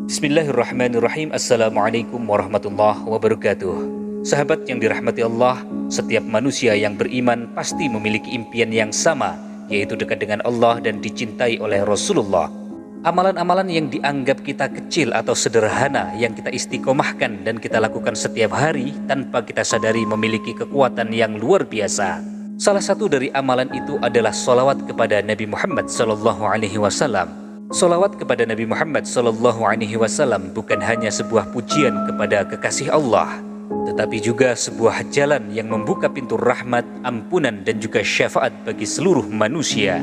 Bismillahirrahmanirrahim. Assalamualaikum warahmatullahi wabarakatuh. Sahabat yang dirahmati Allah, setiap manusia yang beriman pasti memiliki impian yang sama, yaitu dekat dengan Allah dan dicintai oleh Rasulullah. Amalan-amalan yang dianggap kita kecil atau sederhana yang kita istiqomahkan dan kita lakukan setiap hari tanpa kita sadari memiliki kekuatan yang luar biasa. Salah satu dari amalan itu adalah sholawat kepada Nabi Muhammad SAW. Sholawat kepada Nabi Muhammad SAW bukan hanya sebuah pujian kepada kekasih Allah, tetapi juga sebuah jalan yang membuka pintu rahmat, ampunan, dan juga syafaat bagi seluruh manusia.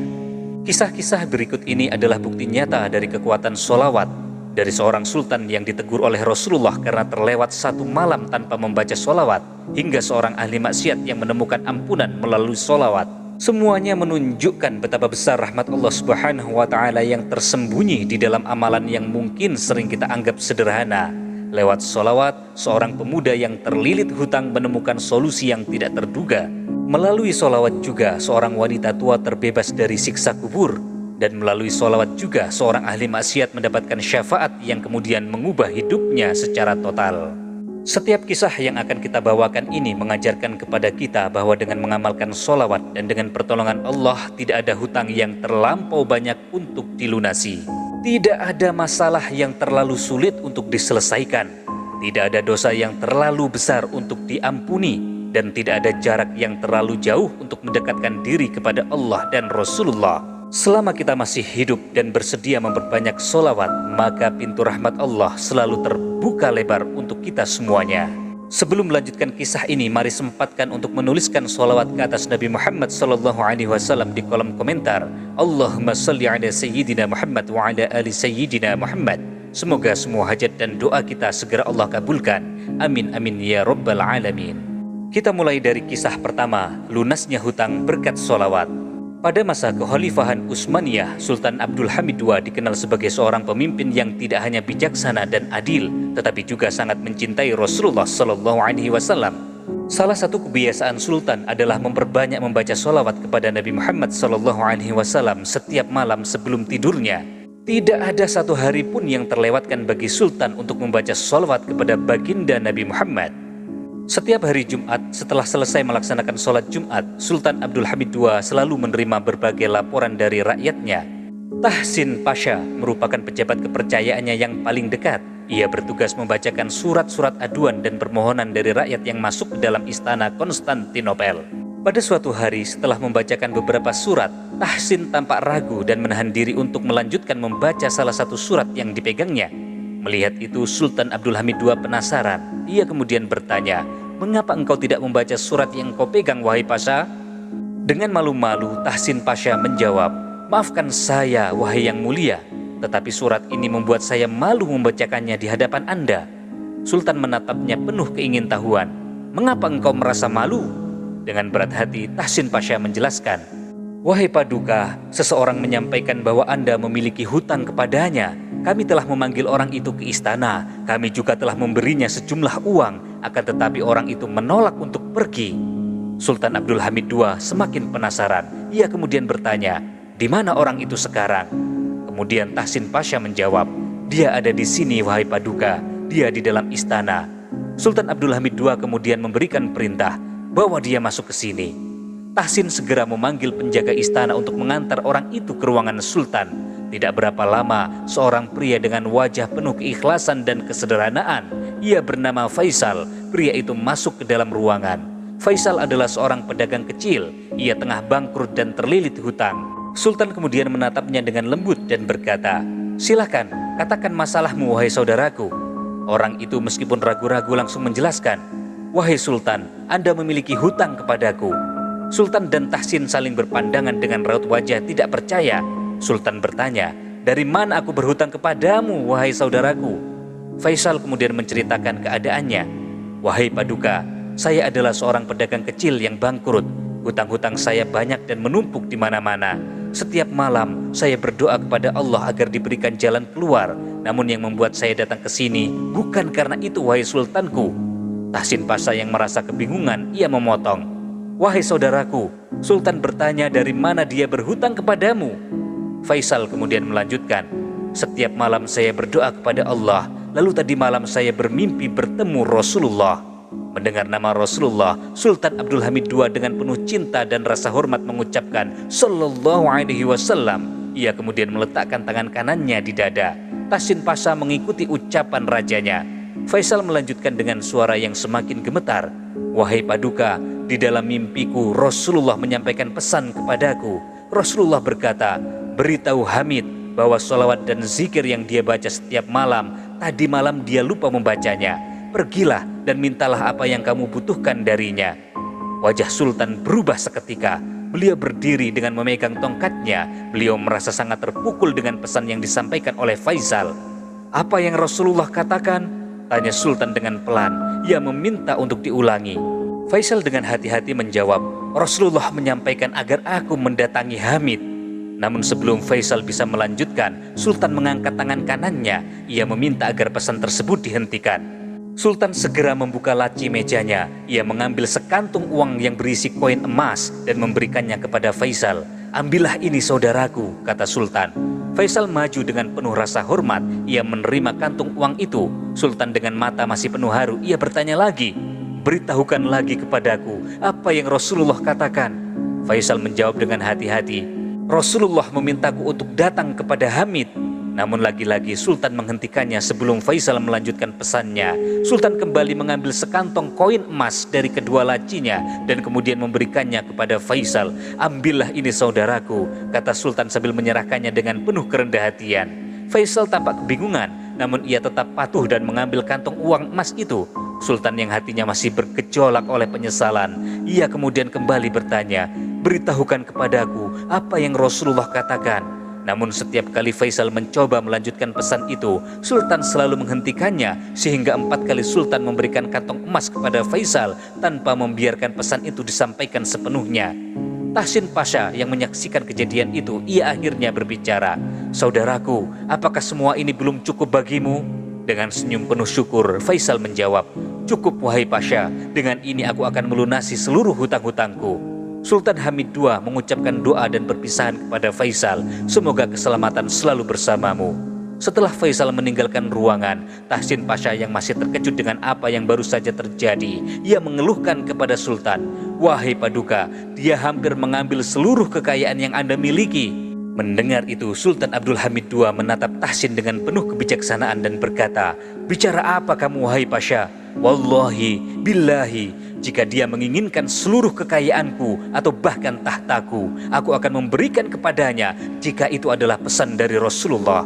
Kisah-kisah berikut ini adalah bukti nyata dari kekuatan sholawat, dari seorang sultan yang ditegur oleh Rasulullah karena terlewat satu malam tanpa membaca sholawat, hingga seorang ahli maksiat yang menemukan ampunan melalui sholawat. Semuanya menunjukkan betapa besar rahmat Allah Subhanahu wa Ta'ala yang tersembunyi di dalam amalan yang mungkin sering kita anggap sederhana. Lewat sholawat, seorang pemuda yang terlilit hutang menemukan solusi yang tidak terduga. Melalui sholawat juga, seorang wanita tua terbebas dari siksa kubur. Dan melalui sholawat juga, seorang ahli maksiat mendapatkan syafaat yang kemudian mengubah hidupnya secara total. Setiap kisah yang akan kita bawakan ini mengajarkan kepada kita bahwa dengan mengamalkan sholawat dan dengan pertolongan Allah, tidak ada hutang yang terlampau banyak untuk dilunasi. Tidak ada masalah yang terlalu sulit untuk diselesaikan. Tidak ada dosa yang terlalu besar untuk diampuni. Dan tidak ada jarak yang terlalu jauh untuk mendekatkan diri kepada Allah dan Rasulullah. Selama kita masih hidup dan bersedia memperbanyak sholawat, maka pintu rahmat Allah selalu terbuka lebar untuk kita semuanya. Sebelum melanjutkan kisah ini, mari sempatkan untuk menuliskan sholawat ke atas Nabi Muhammad SAW di kolom komentar. Allahumma salli ala Sayyidina Muhammad wa ala ali Sayyidina Muhammad. Semoga semua hajat dan doa kita segera Allah kabulkan. Amin amin ya rabbal alamin. Kita mulai dari kisah pertama, lunasnya hutang berkat sholawat. Pada masa kekhalifahan Utsmaniyah, Sultan Abdul Hamid II dikenal sebagai seorang pemimpin yang tidak hanya bijaksana dan adil, tetapi juga sangat mencintai Rasulullah SAW. Salah satu kebiasaan Sultan adalah memperbanyak membaca sholawat kepada Nabi Muhammad SAW setiap malam sebelum tidurnya. Tidak ada satu hari pun yang terlewatkan bagi Sultan untuk membaca sholawat kepada baginda Nabi Muhammad. Setiap hari Jumat setelah selesai melaksanakan sholat Jumat, Sultan Abdul Hamid II selalu menerima berbagai laporan dari rakyatnya. Tahsin Pasha merupakan pejabat kepercayaannya yang paling dekat. Ia bertugas membacakan surat-surat aduan dan permohonan dari rakyat yang masuk ke dalam istana Konstantinopel. Pada suatu hari setelah membacakan beberapa surat, Tahsin tampak ragu dan menahan diri untuk melanjutkan membaca salah satu surat yang dipegangnya. Melihat itu, Sultan Abdul Hamid II penasaran. Ia kemudian bertanya, "Mengapa engkau tidak membaca surat yang engkau pegang, wahai Pasha?" Dengan malu-malu, Tahsin Pasha menjawab, "Maafkan saya, wahai yang mulia, tetapi surat ini membuat saya malu membacakannya di hadapan Anda." Sultan menatapnya penuh keingintahuan. "Mengapa engkau merasa malu?" Dengan berat hati, Tahsin Pasha menjelaskan, "Wahai Paduka, seseorang menyampaikan bahwa Anda memiliki hutang kepadanya. Kami telah memanggil orang itu ke istana. Kami juga telah memberinya sejumlah uang, akan tetapi orang itu menolak untuk pergi." Sultan Abdul Hamid II semakin penasaran. Ia kemudian bertanya, "Di mana orang itu sekarang?" Kemudian Tahsin Pasha menjawab, "Dia ada di sini, wahai Paduka. Dia di dalam istana." Sultan Abdul Hamid II kemudian memberikan perintah, "Bawa dia masuk ke sini." Tahsin segera memanggil penjaga istana untuk mengantar orang itu ke ruangan Sultan. Tidak berapa lama, seorang pria dengan wajah penuh keikhlasan dan kesederhanaan, ia bernama Faisal. Pria itu masuk ke dalam ruangan. Faisal adalah seorang pedagang kecil. Ia tengah bangkrut dan terlilit hutang. Sultan kemudian menatapnya dengan lembut dan berkata, "Silakan, katakan masalahmu, wahai saudaraku." Orang itu meskipun ragu-ragu langsung menjelaskan, "Wahai Sultan, Anda memiliki hutang kepadaku." Sultan dan Tahsin saling berpandangan dengan raut wajah tidak percaya. Sultan bertanya, "Dari mana aku berhutang kepadamu, wahai saudaraku?" Faisal kemudian menceritakan keadaannya. "Wahai Paduka, saya adalah seorang pedagang kecil yang bangkrut. Hutang-hutang saya banyak dan menumpuk di mana-mana. Setiap malam saya berdoa kepada Allah agar diberikan jalan keluar. Namun yang membuat saya datang ke sini bukan karena itu, wahai Sultanku." Tahsin Pasha yang merasa kebingungan, ia memotong, "Wahai saudaraku, Sultan bertanya dari mana dia berhutang kepadamu." Faisal kemudian melanjutkan, Setiap malam saya berdoa kepada Allah, lalu tadi malam saya bermimpi bertemu Rasulullah. Mendengar nama Rasulullah, Sultan Abdul Hamid II dengan penuh cinta dan rasa hormat mengucapkan Sallallahu Alaihi Wasallam. Ia kemudian meletakkan tangan kanannya di dada. Tahsin Pasha mengikuti ucapan rajanya. Faisal melanjutkan dengan suara yang semakin gemetar. Wahai Paduka, di dalam mimpiku Rasulullah menyampaikan pesan kepadaku. Rasulullah berkata, beritahu Hamid bahwa sholawat dan zikir yang dia baca setiap malam, tadi malam dia lupa membacanya. Pergilah dan mintalah apa yang kamu butuhkan darinya. Wajah Sultan berubah seketika. Beliau berdiri dengan memegang tongkatnya. Beliau merasa sangat terpukul dengan pesan yang disampaikan oleh Faisal. Apa yang Rasulullah katakan? Tanya Sultan dengan pelan. Ia meminta untuk diulangi. Faisal dengan hati-hati menjawab, Rasulullah menyampaikan agar aku mendatangi Hamid. Namun sebelum Faisal bisa melanjutkan, Sultan mengangkat tangan kanannya. Ia meminta agar pesan tersebut dihentikan. Sultan segera membuka laci mejanya. Ia mengambil sekantung uang yang berisi koin emas dan memberikannya kepada Faisal. Ambillah ini saudaraku, kata Sultan. Faisal maju dengan penuh rasa hormat. Ia menerima kantung uang itu. Sultan dengan mata masih penuh haru. Ia bertanya lagi, beritahukan lagi kepadaku apa yang Rasulullah katakan. Faisal menjawab dengan hati-hati, Rasulullah memintaku untuk datang kepada Hamid. Namun lagi-lagi Sultan menghentikannya sebelum Faisal melanjutkan pesannya. Sultan kembali mengambil sekantong koin emas dari kedua lacinya dan kemudian memberikannya kepada Faisal. Ambillah ini saudaraku, kata Sultan sambil menyerahkannya dengan penuh kerendah hatian. Faisal tampak kebingungan, namun ia tetap patuh dan mengambil kantong uang emas itu. Sultan yang hatinya masih bergejolak oleh penyesalan, ia kemudian kembali bertanya, beritahukan kepadaku apa yang Rasulullah katakan. Namun setiap kali Faisal mencoba melanjutkan pesan itu, Sultan selalu menghentikannya, sehingga 4 kali Sultan memberikan kantong emas kepada Faisal tanpa membiarkan pesan itu disampaikan sepenuhnya. Tahsin Pasha yang menyaksikan kejadian itu, ia akhirnya berbicara, saudaraku, apakah semua ini belum cukup bagimu? Dengan senyum penuh syukur, Faisal menjawab, cukup wahai Pasha, dengan ini aku akan melunasi seluruh hutang-hutangku. Sultan Hamid II mengucapkan doa dan perpisahan kepada Faisal, semoga keselamatan selalu bersamamu. Setelah Faisal meninggalkan ruangan, Tahsin Pasha yang masih terkejut dengan apa yang baru saja terjadi, ia mengeluhkan kepada Sultan, wahai Paduka, dia hampir mengambil seluruh kekayaan yang Anda miliki. Mendengar itu, Sultan Abdul Hamid II menatap Tahsin dengan penuh kebijaksanaan dan berkata, bicara apa kamu wahai Pasha? Wallahi, billahi, jika dia menginginkan seluruh kekayaanku atau bahkan tahtaku, aku akan memberikan kepadanya jika itu adalah pesan dari Rasulullah.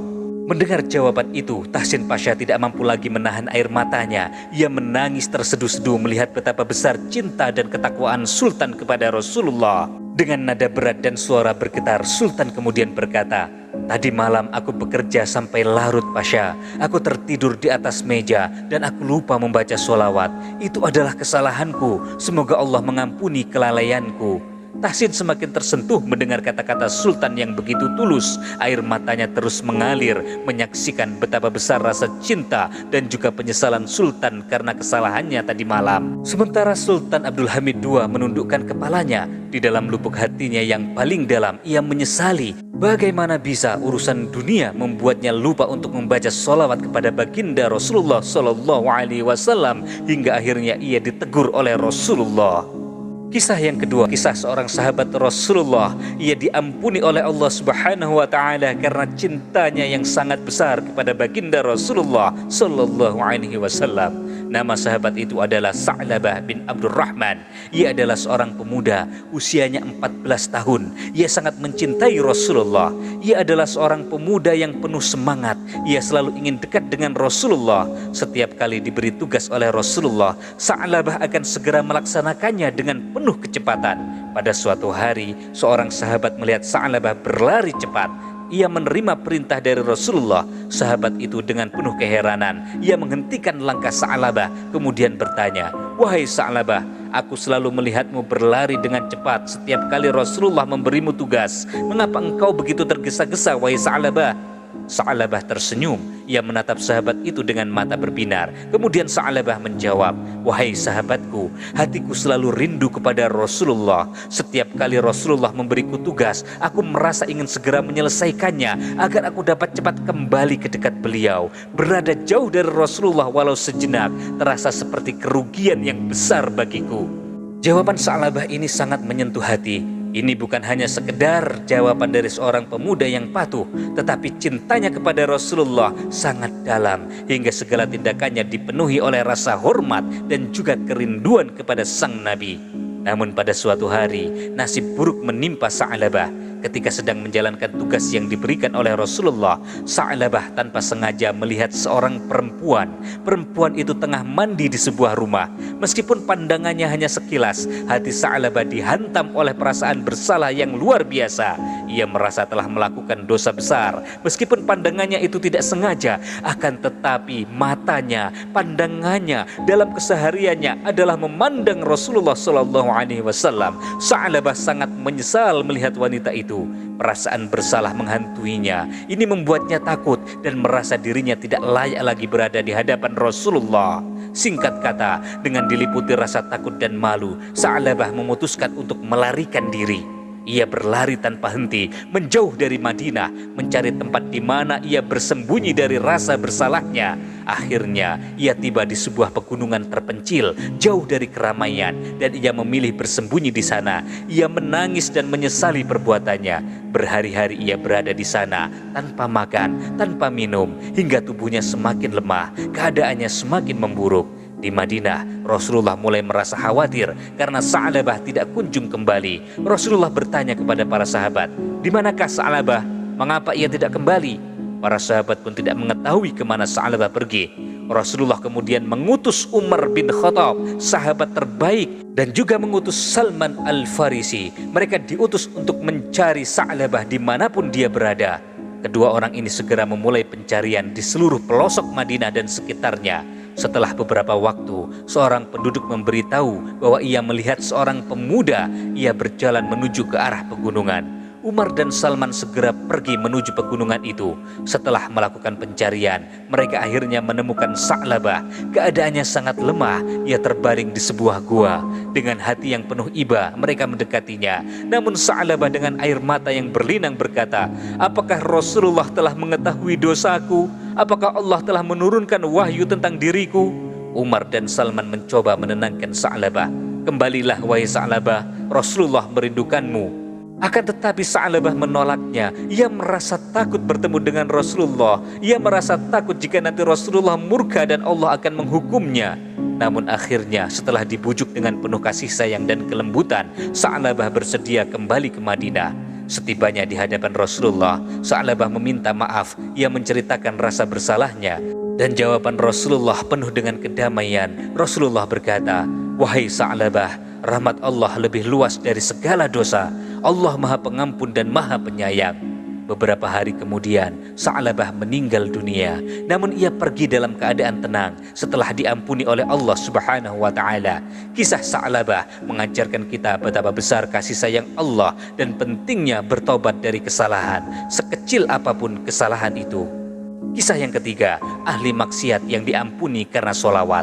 Mendengar jawaban itu, Tahsin Pasha tidak mampu lagi menahan air matanya. Ia menangis terseduh-seduh melihat betapa besar cinta dan ketakwaan Sultan kepada Rasulullah. Dengan nada berat dan suara bergetar, Sultan kemudian berkata, tadi malam aku bekerja sampai larut Pasha. Aku tertidur di atas meja dan aku lupa membaca sholawat. Itu adalah kesalahanku. Semoga Allah mengampuni kelalaianku. Tahsin semakin tersentuh mendengar kata-kata Sultan yang begitu tulus. Air matanya terus mengalir menyaksikan betapa besar rasa cinta dan juga penyesalan Sultan karena kesalahannya tadi malam. Sementara Sultan Abdul Hamid II menundukkan kepalanya. Di dalam lubuk hatinya yang paling dalam, ia menyesali bagaimana bisa urusan dunia membuatnya lupa untuk membaca sholawat kepada baginda Rasulullah Sallallahu Alaihi Wasallam hingga akhirnya ia ditegur oleh Rasulullah. Kisah yang kedua, kisah seorang sahabat Rasulullah. Ia diampuni oleh Allah Subhanahu wa Ta'ala karena cintanya yang sangat besar kepada baginda Rasulullah Sallallahu Alaihi Wasallam. Nama sahabat itu adalah Sa'labah bin Abdurrahman. Ia adalah seorang pemuda, usianya 14 tahun. Ia sangat mencintai Rasulullah. Ia adalah seorang pemuda yang penuh semangat. Ia selalu ingin dekat dengan Rasulullah. Setiap kali diberi tugas oleh Rasulullah, Sa'labah akan segera melaksanakannya dengan penuh kecepatan. Pada suatu hari, seorang sahabat melihat Sa'labah berlari cepat. Ia menerima perintah dari Rasulullah. Sahabat itu dengan penuh keheranan, ia menghentikan langkah Sa'labah, kemudian bertanya, wahai Sa'labah, aku selalu melihatmu berlari dengan cepat setiap kali Rasulullah memberimu tugas. Mengapa engkau begitu tergesa-gesa, wahai Sa'labah? Sa'labah tersenyum. Ia menatap sahabat itu dengan mata berbinar. Kemudian Sa'labah menjawab, "Wahai sahabatku, hatiku selalu rindu kepada Rasulullah. Setiap kali Rasulullah memberiku tugas, aku merasa ingin segera menyelesaikannya agar aku dapat cepat kembali ke dekat beliau. Berada jauh dari Rasulullah walau sejenak terasa seperti kerugian yang besar bagiku." Jawaban Sa'labah ini sangat menyentuh hati. Ini bukan hanya sekedar jawaban dari seorang pemuda yang patuh, tetapi cintanya kepada Rasulullah sangat dalam hingga segala tindakannya dipenuhi oleh rasa hormat dan juga kerinduan kepada sang Nabi. Namun pada suatu hari, nasib buruk menimpa Sa'labah. Ketika sedang menjalankan tugas yang diberikan oleh Rasulullah, Sa'labah tanpa sengaja melihat seorang perempuan. Perempuan itu tengah mandi di sebuah rumah. Meskipun pandangannya hanya sekilas, hati Sa'labah dihantam oleh perasaan bersalah yang luar biasa. Ia merasa telah melakukan dosa besar. Meskipun pandangannya itu tidak sengaja, akan tetapi matanya, pandangannya dalam kesehariannya adalah memandang Rasulullah SAW. Sa'labah sangat menyesal melihat wanita itu. Perasaan bersalah menghantuinya. Ini membuatnya takut dan merasa dirinya tidak layak lagi berada di hadapan Rasulullah. Singkat kata, dengan diliputi rasa takut dan malu, Sa'labah memutuskan untuk melarikan diri. Ia berlari tanpa henti, menjauh dari Madinah, mencari tempat di mana ia bersembunyi dari rasa bersalahnya. Akhirnya, ia tiba di sebuah pegunungan terpencil, jauh dari keramaian, dan ia memilih bersembunyi di sana. Ia menangis dan menyesali perbuatannya. Berhari-hari ia berada di sana, tanpa makan, tanpa minum, hingga tubuhnya semakin lemah, keadaannya semakin memburuk. Di Madinah, Rasulullah mulai merasa khawatir karena Sa'labah tidak kunjung kembali. Rasulullah bertanya kepada para sahabat, "Di manakah Sa'labah? Mengapa ia tidak kembali?" Para sahabat pun tidak mengetahui kemana Sa'labah pergi. Rasulullah kemudian mengutus Umar bin Khattab, sahabat terbaik, dan juga mengutus Salman Al-Farisi. Mereka diutus untuk mencari Sa'labah dimanapun dia berada. Kedua orang ini segera memulai pencarian di seluruh pelosok Madinah dan sekitarnya. Setelah beberapa waktu, seorang penduduk memberitahu bahwa ia melihat seorang pemuda. Ia berjalan menuju ke arah pegunungan. Umar dan Salman segera pergi menuju pegunungan itu. Setelah melakukan pencarian, mereka akhirnya menemukan Sa'labah. Keadaannya sangat lemah. Ia terbaring di sebuah gua. Dengan hati yang penuh iba, mereka mendekatinya. Namun Sa'labah dengan air mata yang berlinang berkata, "Apakah Rasulullah telah mengetahui dosaku? Apakah Allah telah menurunkan wahyu tentang diriku?" Umar dan Salman mencoba menenangkan Sa'labah. "Kembalilah wahai Sa'labah, Rasulullah merindukanmu." Akan tetapi Sa'labah menolaknya. Ia merasa takut bertemu dengan Rasulullah. Ia merasa takut jika nanti Rasulullah murka dan Allah akan menghukumnya. Namun akhirnya setelah dibujuk dengan penuh kasih sayang dan kelembutan, Sa'labah bersedia kembali ke Madinah. Setibanya di hadapan Rasulullah, Sa'labah meminta maaf. Ia menceritakan rasa bersalahnya. Dan jawaban Rasulullah penuh dengan kedamaian. Rasulullah berkata, "Wahai Sa'labah, rahmat Allah lebih luas dari segala dosa. Allah Maha Pengampun dan Maha Penyayang." Beberapa hari kemudian, Sa'labah meninggal dunia. Namun ia pergi dalam keadaan tenang setelah diampuni oleh Allah Subhanahu wa Ta'ala. Kisah Sa'labah mengajarkan kita betapa besar kasih sayang Allah dan pentingnya bertobat dari kesalahan, sekecil apapun kesalahan itu. Kisah yang ketiga, ahli maksiat yang diampuni karena sholawat.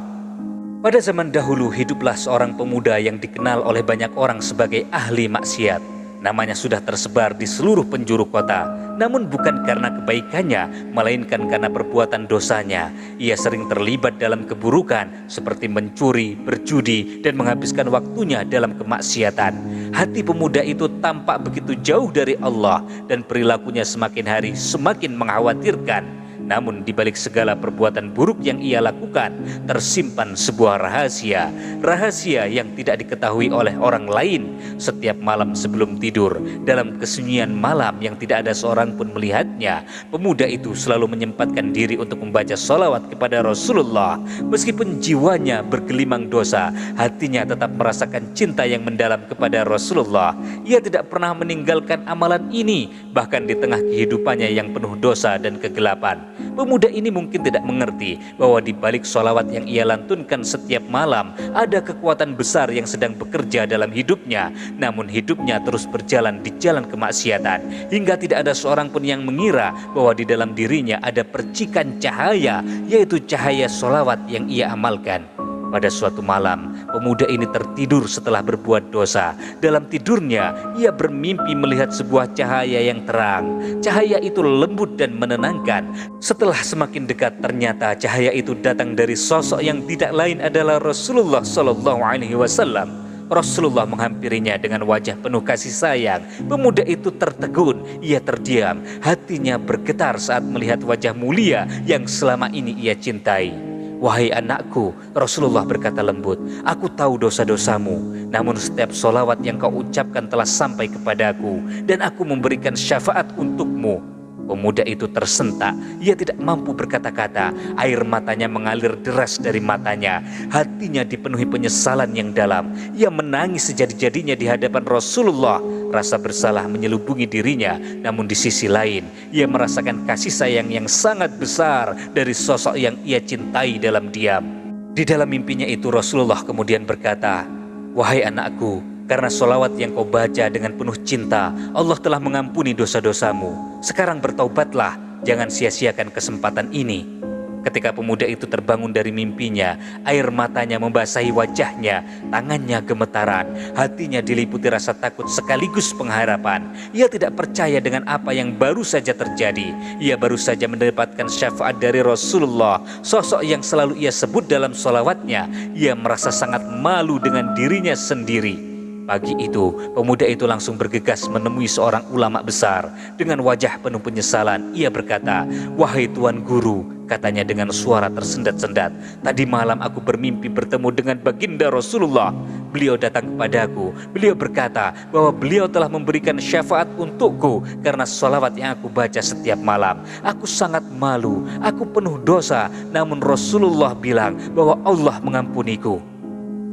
Pada zaman dahulu hiduplah seorang pemuda yang dikenal oleh banyak orang sebagai ahli maksiat. Namanya sudah tersebar di seluruh penjuru kota. Namun bukan karena kebaikannya, melainkan karena perbuatan dosanya. Ia sering terlibat dalam keburukan seperti mencuri, berjudi, dan menghabiskan waktunya dalam kemaksiatan. Hati pemuda itu tampak begitu jauh dari Allah dan perilakunya semakin hari semakin mengkhawatirkan. Namun di balik segala perbuatan buruk yang ia lakukan, tersimpan sebuah rahasia. Rahasia yang tidak diketahui oleh orang lain. Setiap malam sebelum tidur, dalam kesunyian malam yang tidak ada seorang pun melihatnya, pemuda itu selalu menyempatkan diri untuk membaca sholawat kepada Rasulullah. Meskipun jiwanya bergelimang dosa, hatinya tetap merasakan cinta yang mendalam kepada Rasulullah. Ia tidak pernah meninggalkan amalan ini, bahkan di tengah kehidupannya yang penuh dosa dan kegelapan. Pemuda ini mungkin tidak mengerti bahwa di balik sholawat yang ia lantunkan setiap malam ada kekuatan besar yang sedang bekerja dalam hidupnya. Namun hidupnya terus berjalan di jalan kemaksiatan hingga tidak ada seorang pun yang mengira bahwa di dalam dirinya ada percikan cahaya, yaitu cahaya sholawat yang ia amalkan. Pada suatu malam, pemuda ini tertidur setelah berbuat dosa. Dalam tidurnya, ia bermimpi melihat sebuah cahaya yang terang. Cahaya itu lembut dan menenangkan. Setelah semakin dekat, ternyata cahaya itu datang dari sosok yang tidak lain adalah Rasulullah SAW. Rasulullah menghampirinya dengan wajah penuh kasih sayang. Pemuda itu tertegun, ia terdiam. Hatinya bergetar saat melihat wajah mulia yang selama ini ia cintai. "Wahai anakku," Rasulullah berkata lembut, "aku tahu dosa-dosamu, namun setiap solawat yang kau ucapkan telah sampai kepadaku, dan aku memberikan syafaat untukmu." Pemuda itu tersentak, ia tidak mampu berkata-kata, air matanya mengalir deras dari matanya, hatinya dipenuhi penyesalan yang dalam. Ia menangis sejadi-jadinya di hadapan Rasulullah. Rasa bersalah menyelubungi dirinya, namun di sisi lain, ia merasakan kasih sayang yang sangat besar dari sosok yang ia cintai dalam diam. Di dalam mimpinya itu Rasulullah kemudian berkata, "Wahai anakku, karena solawat yang kau baca dengan penuh cinta, Allah telah mengampuni dosa-dosamu. Sekarang bertaubatlah, jangan sia-siakan kesempatan ini." Ketika pemuda itu terbangun dari mimpinya, air matanya membasahi wajahnya, tangannya gemetaran, hatinya diliputi rasa takut sekaligus pengharapan. Ia tidak percaya dengan apa yang baru saja terjadi. Ia baru saja mendapatkan syafaat dari Rasulullah, sosok yang selalu ia sebut dalam sholawatnya. Ia merasa sangat malu dengan dirinya sendiri. Pagi itu, pemuda itu langsung bergegas menemui seorang ulama besar. Dengan wajah penuh penyesalan, ia berkata, "Wahai Tuan Guru," katanya dengan suara tersendat-sendat, "tadi malam aku bermimpi bertemu dengan baginda Rasulullah. Beliau datang kepadaku. Beliau berkata bahwa beliau telah memberikan syafaat untukku karena sholawat yang aku baca setiap malam. Aku sangat malu, aku penuh dosa, namun Rasulullah bilang bahwa Allah mengampuniku."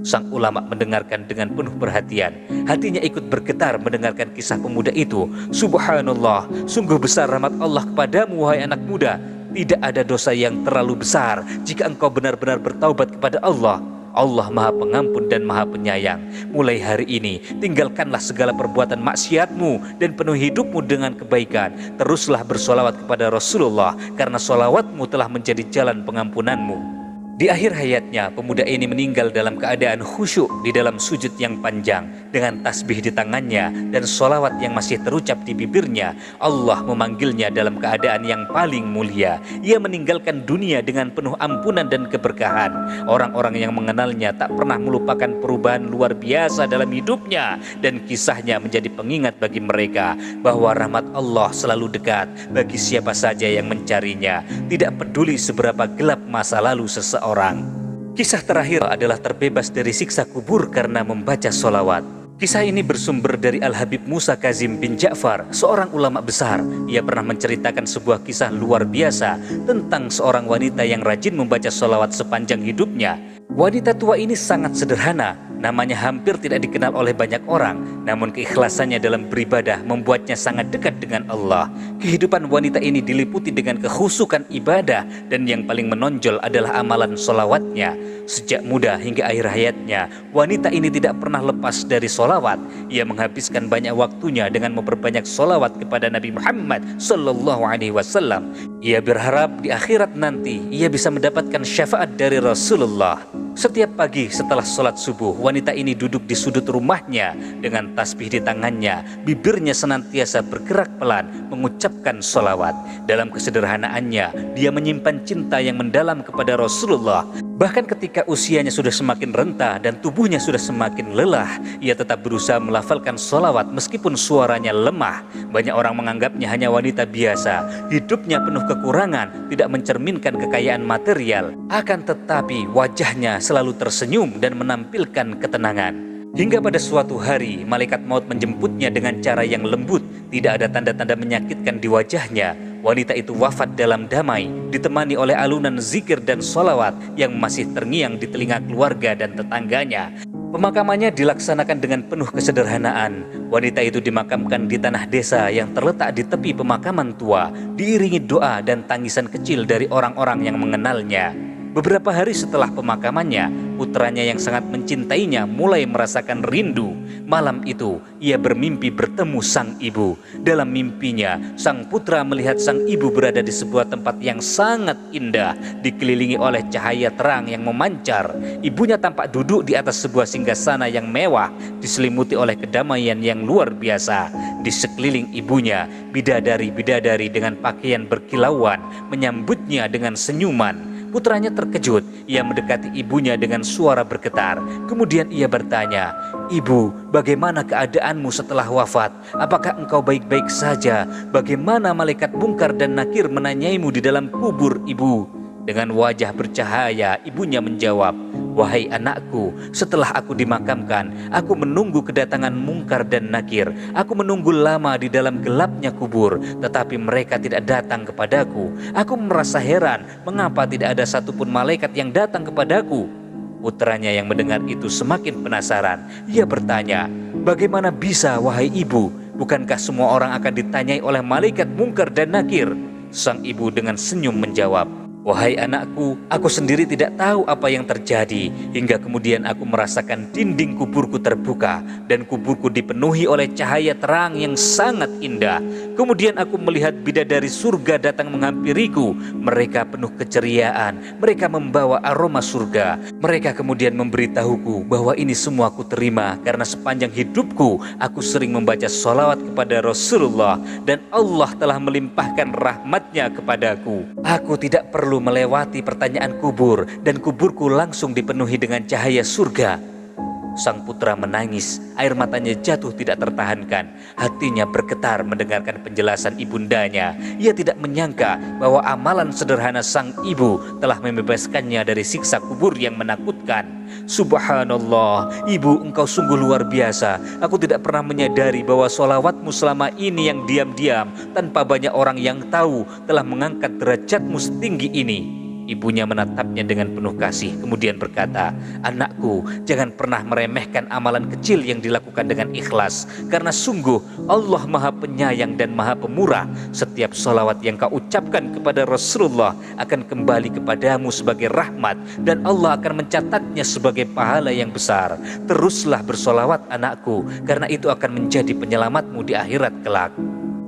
Sang ulama mendengarkan dengan penuh perhatian. Hatinya ikut bergetar mendengarkan kisah pemuda itu. Subhanallah, sungguh besar rahmat Allah kepadamu, wahai anak muda. Tidak ada dosa yang terlalu besar jika engkau benar-benar bertaubat kepada Allah. Allah Maha Pengampun dan Maha Penyayang. Mulai hari ini, tinggalkanlah segala perbuatan maksiatmu dan penuhi hidupmu dengan kebaikan. Teruslah bersolawat kepada Rasulullah, karena solawatmu telah menjadi jalan pengampunanmu. Di akhir hayatnya, pemuda ini meninggal dalam keadaan khusyuk di dalam sujud yang panjang, dengan tasbih di tangannya dan sholawat yang masih terucap di bibirnya. Allah memanggilnya dalam keadaan yang paling mulia. Ia meninggalkan dunia dengan penuh ampunan dan keberkahan. Orang-orang yang mengenalnya tak pernah melupakan perubahan luar biasa dalam hidupnya, dan kisahnya menjadi pengingat bagi mereka bahwa rahmat Allah selalu dekat bagi siapa saja yang mencarinya, tidak peduli seberapa gelap masa lalu seseorang. Kisah terakhir adalah terbebas dari siksa kubur karena membaca sholawat. Kisah ini bersumber dari Al-Habib Musa Kazim bin Ja'far, seorang ulama besar. Ia pernah menceritakan sebuah kisah luar biasa tentang seorang wanita yang rajin membaca sholawat sepanjang hidupnya. Wanita tua ini sangat sederhana, namanya hampir tidak dikenal oleh banyak orang, namun keikhlasannya dalam beribadah membuatnya sangat dekat dengan Allah. Kehidupan wanita ini diliputi dengan kekhusukan ibadah, dan yang paling menonjol adalah amalan sholawatnya. Sejak muda hingga akhir hayatnya, wanita ini tidak pernah lepas dari sholawat. Ia menghabiskan banyak waktunya dengan memperbanyak sholawat kepada Nabi Muhammad SAW. Ia berharap di akhirat nanti ia bisa mendapatkan syafaat dari Rasulullah. Setiap pagi setelah sholat subuh, wanita ini duduk di sudut rumahnya dengan tasbih di tangannya. Bibirnya senantiasa bergerak pelan mengucapkan sholawat. Dalam kesederhanaannya, dia menyimpan cinta yang mendalam kepada Rasulullah. Bahkan ketika usianya sudah semakin renta dan tubuhnya sudah semakin lelah, ia tetap berusaha melafalkan sholawat meskipun suaranya lemah. Banyak orang menganggapnya hanya wanita biasa. Hidupnya penuh kekurangan, tidak mencerminkan kekayaan material. Akan tetapi wajahnya selalu tersenyum dan menampilkan ketenangan. Hingga pada suatu hari, malaikat maut menjemputnya dengan cara yang lembut. Tidak ada tanda-tanda menyakitkan di wajahnya. Wanita itu wafat dalam damai, ditemani oleh alunan zikir dan sholawat yang masih terngiang di telinga keluarga dan tetangganya. Pemakamannya dilaksanakan dengan penuh kesederhanaan. Wanita itu dimakamkan di tanah desa yang terletak di tepi pemakaman tua, diiringi doa dan tangisan kecil dari orang-orang yang mengenalnya. Beberapa hari setelah pemakamannya, putranya yang sangat mencintainya mulai merasakan rindu. Malam itu, ia bermimpi bertemu sang ibu. Dalam mimpinya, sang putra melihat sang ibu berada di sebuah tempat yang sangat indah, dikelilingi oleh cahaya terang yang memancar. Ibunya tampak duduk di atas sebuah singgasana yang mewah, diselimuti oleh kedamaian yang luar biasa. Di sekeliling ibunya, bidadari-bidadari dengan pakaian berkilauan menyambutnya dengan senyuman. Putranya terkejut, ia mendekati ibunya dengan suara bergetar. Kemudian ia bertanya, "Ibu, bagaimana keadaanmu setelah wafat? Apakah engkau baik-baik saja? Bagaimana malaikat Munkar dan Nakir menanyaimu di dalam kubur, ibu?" Dengan wajah bercahaya, ibunya menjawab, "Wahai anakku, setelah aku dimakamkan, aku menunggu kedatangan Munkar dan Nakir. Aku menunggu lama di dalam gelapnya kubur, tetapi mereka tidak datang kepadaku. Aku merasa heran, mengapa tidak ada satupun malaikat yang datang kepadaku?" Putranya yang mendengar itu semakin penasaran. Ia bertanya, "Bagaimana bisa, wahai ibu? Bukankah semua orang akan ditanyai oleh malaikat Munkar dan Nakir?" Sang ibu dengan senyum menjawab, "Wahai anakku, aku sendiri tidak tahu apa yang terjadi, hingga kemudian aku merasakan dinding kuburku terbuka dan kuburku dipenuhi oleh cahaya terang yang sangat indah. Kemudian aku melihat bidadari surga datang menghampiriku. Mereka penuh keceriaan, mereka membawa aroma surga. Mereka kemudian memberitahuku bahwa ini semua aku terima karena sepanjang hidupku aku sering membaca sholawat kepada Rasulullah dan Allah telah melimpahkan rahmatnya kepadaku. Aku tidak perlu melewati pertanyaan kubur dan kuburku langsung dipenuhi dengan cahaya surga." Sang putra menangis, air matanya jatuh tidak tertahankan. Hatinya bergetar mendengarkan penjelasan ibundanya. Ia tidak menyangka bahwa amalan sederhana sang ibu telah membebaskannya dari siksa kubur yang menakutkan. "Subhanallah, ibu, engkau sungguh luar biasa. Aku tidak pernah menyadari bahwa sholawatmu selama ini yang diam-diam tanpa banyak orang yang tahu telah mengangkat derajatmu setinggi ini." Ibunya menatapnya dengan penuh kasih, kemudian berkata, "Anakku, jangan pernah meremehkan amalan kecil yang dilakukan dengan ikhlas, karena sungguh Allah Maha Penyayang dan Maha Pemurah. Setiap sholawat yang kau ucapkan kepada Rasulullah akan kembali kepadamu sebagai rahmat, dan Allah akan mencatatnya sebagai pahala yang besar. Teruslah bersolawat anakku, karena itu akan menjadi penyelamatmu di akhirat kelak."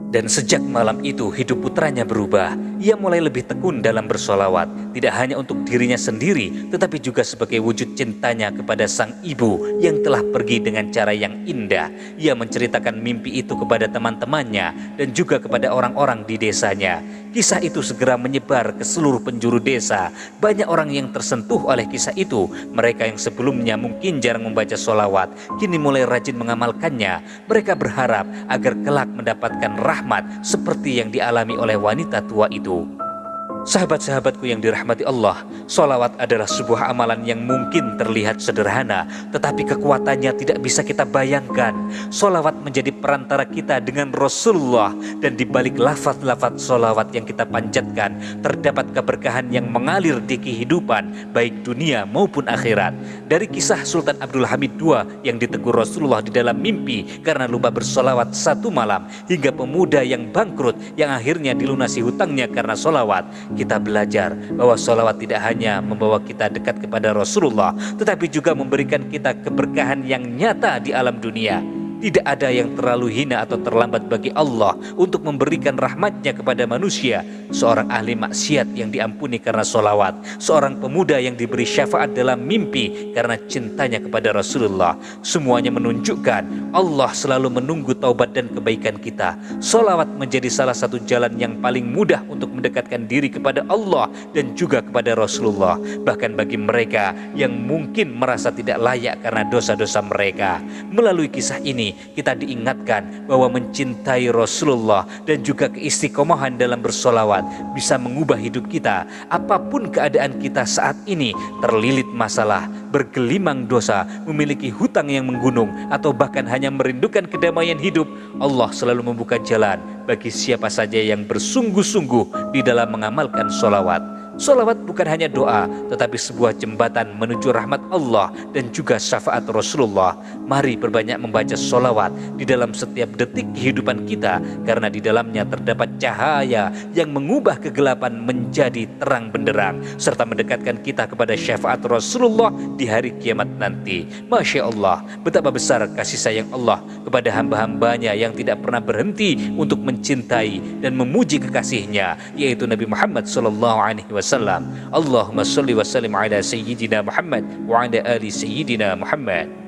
Dan sejak malam itu hidup putranya berubah. Ia mulai lebih tekun dalam bersolawat, tidak hanya untuk dirinya sendiri, tetapi juga sebagai wujud cintanya kepada sang ibu yang telah pergi dengan cara yang indah. Ia menceritakan mimpi itu kepada teman-temannya dan juga kepada orang-orang di desanya. Kisah itu segera menyebar ke seluruh penjuru desa. Banyak orang yang tersentuh oleh kisah itu. Mereka yang sebelumnya mungkin jarang membaca solawat, kini mulai rajin mengamalkannya. Mereka berharap agar kelak mendapatkan rahmat seperti yang dialami oleh wanita tua itu. Sahabat-sahabatku yang dirahmati Allah, sholawat adalah sebuah amalan yang mungkin terlihat sederhana, tetapi kekuatannya tidak bisa kita bayangkan. Sholawat menjadi perantara kita dengan Rasulullah, dan di balik lafaz-lafaz sholawat yang kita panjatkan, terdapat keberkahan yang mengalir di kehidupan, baik dunia maupun akhirat. Dari kisah Sultan Abdul Hamid II yang ditegur Rasulullah di dalam mimpi karena lupa bersolawat satu malam, hingga pemuda yang bangkrut yang akhirnya dilunasi hutangnya karena solawat, kita belajar bahwa sholawat tidak hanya membawa kita dekat kepada Rasulullah, tetapi juga memberikan kita keberkahan yang nyata di alam dunia. Tidak ada yang terlalu hina atau terlambat bagi Allah untuk memberikan rahmatnya kepada manusia. Seorang ahli maksiat yang diampuni karena sholawat, seorang pemuda yang diberi syafaat dalam mimpi karena cintanya kepada Rasulullah. Semuanya menunjukkan Allah selalu menunggu taubat dan kebaikan kita. Sholawat menjadi salah satu jalan yang paling mudah untuk mendekatkan diri kepada Allah dan juga kepada Rasulullah. Bahkan bagi mereka yang mungkin merasa tidak layak karena dosa-dosa mereka. Melalui kisah ini kita diingatkan bahwa mencintai Rasulullah dan juga keistiqomahan dalam bersolawat bisa mengubah hidup kita. Apapun keadaan kita saat ini, terlilit masalah, bergelimang dosa, memiliki hutang yang menggunung, atau bahkan hanya merindukan kedamaian hidup, Allah selalu membuka jalan bagi siapa saja yang bersungguh-sungguh di dalam mengamalkan solawat. Salawat bukan hanya doa, tetapi sebuah jembatan menuju rahmat Allah dan juga syafaat Rasulullah. Mari perbanyak membaca salawat di dalam setiap detik kehidupan kita, karena di dalamnya terdapat cahaya yang mengubah kegelapan menjadi terang benderang, serta mendekatkan kita kepada syafaat Rasulullah di hari kiamat nanti. Masya Allah, betapa besar kasih sayang Allah kepada hamba-hambanya yang tidak pernah berhenti untuk mencintai dan memuji kekasihnya, yaitu Nabi Muhammad SAW. Allahumma salli wa sallim ala Sayyidina Muhammad wa ala ali Sayyidina Muhammad.